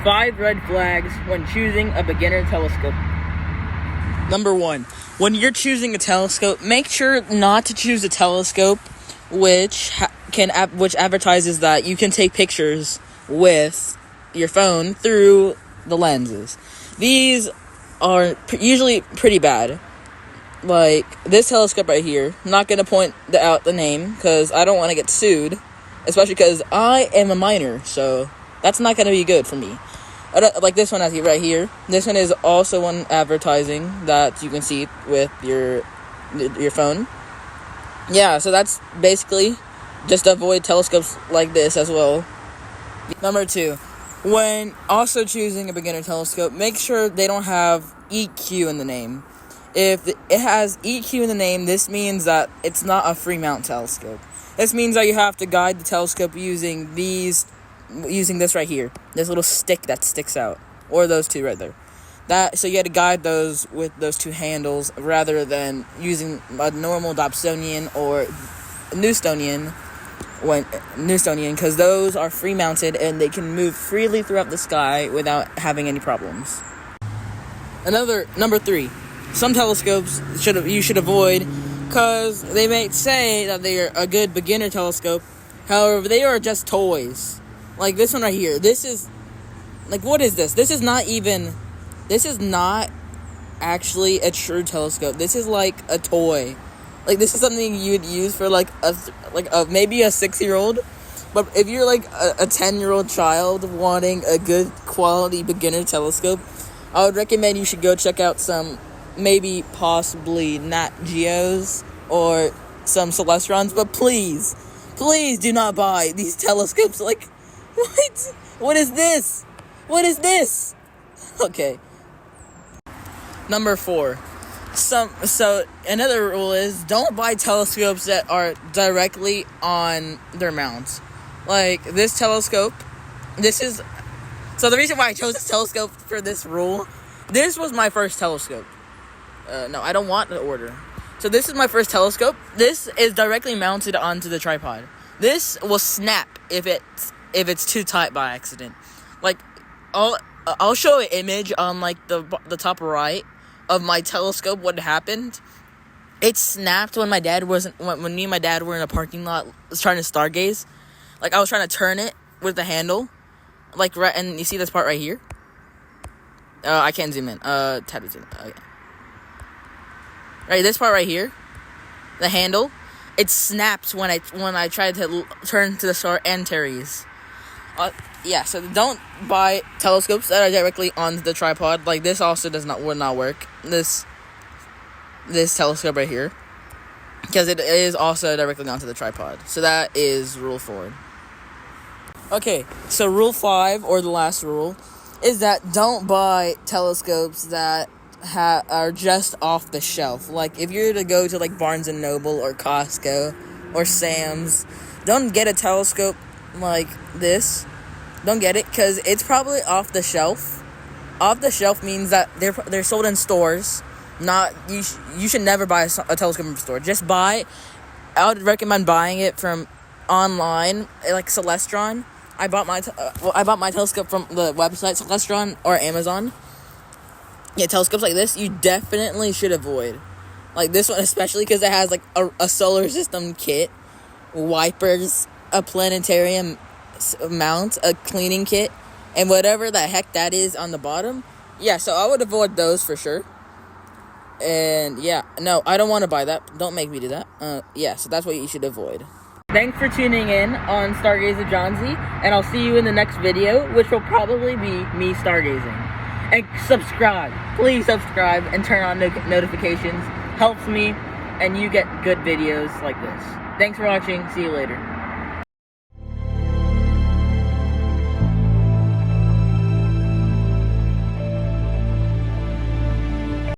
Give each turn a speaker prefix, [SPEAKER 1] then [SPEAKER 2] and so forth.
[SPEAKER 1] 5 red flags when choosing a beginner telescope. Number 1. When you're choosing a telescope, make sure not to choose a telescope which advertises that you can take pictures with your phone through the lenses. These are usually pretty bad. Like this telescope right here. I'm not going to point out the name because I don't want to get sued, especially because I am a minor, so that's not going to be good for me. Like this one right here. This one is also one advertising that you can see with your phone. Yeah, so that's basically just avoid telescopes like this as well. Number 2, when also choosing a beginner telescope, make sure they don't have EQ in the name. If it has EQ in the name, this means that it's not a free mount telescope. This means that you have to guide the telescope using this right here, this little stick that sticks out, or those two right there. So you had to guide those with those 2 handles rather than using a normal Dobsonian or Newtonian, because those are free mounted and they can move freely throughout the sky without having any problems. Number 3, some telescopes you should avoid because they may say that they are a good beginner telescope. However, they are just toys. Like this one right here. This is like, what is this? This is not actually a true telescope. This is like a toy. Like this is something you would use for maybe a 6-year-old. But if you're like a 10-year-old child wanting a good quality beginner telescope, I would recommend you should go check out some possibly Nat Geos or some Celestrons. But please do not buy these telescopes. Like, what? What is this? Okay. Number 4. So another rule is don't buy telescopes that are directly on their mounts. Like this telescope, so the reason why I chose this telescope for this rule, this was my first telescope. No, I don't want the order. So this is my first telescope. This is directly mounted onto the tripod. This will snap if it's too tight by accident. Like I'll show an image on like the top right of my telescope. What happened? It snapped when me and my dad were in a parking lot trying to stargaze. Like I was trying to turn it with the handle, like right, and you see this part right here. I can't zoom in. Tap to zoom in. Okay. Right, this part right here, the handle, it snaps when I try to turn to the star Antares. Yeah, so don't buy telescopes that are directly on the tripod. Like this also would not work. This telescope right here, because it is also directly onto the tripod. So that is rule 4. Okay, so rule 5, or the last rule, is that don't buy telescopes that are just off the shelf. Like if you're to go to like Barnes and Noble or Costco or Sam's, don't get a telescope like this. Don't get it because it's probably off the shelf. Off the shelf means that they're sold in stores. You should never buy a telescope from a store. Just I would recommend buying it from online, like Celestron. I bought my telescope from the website Celestron or Amazon. Yeah, telescopes like this you definitely should avoid. Like this one especially because it has like a solar system kit, wipers, a planetarium mount, a cleaning kit, and whatever the heck that is on the bottom. Yeah, so I would avoid those for sure. And yeah, no, I don't want to buy that. Don't make me do that. Yeah, so that's what you should avoid. Thanks for tuning in on Stargazer Johnsy, and I'll see you in the next video, which will probably be me stargazing. And subscribe. Please subscribe and turn on notifications. Helps me, and you get good videos like this. Thanks for watching. See you later.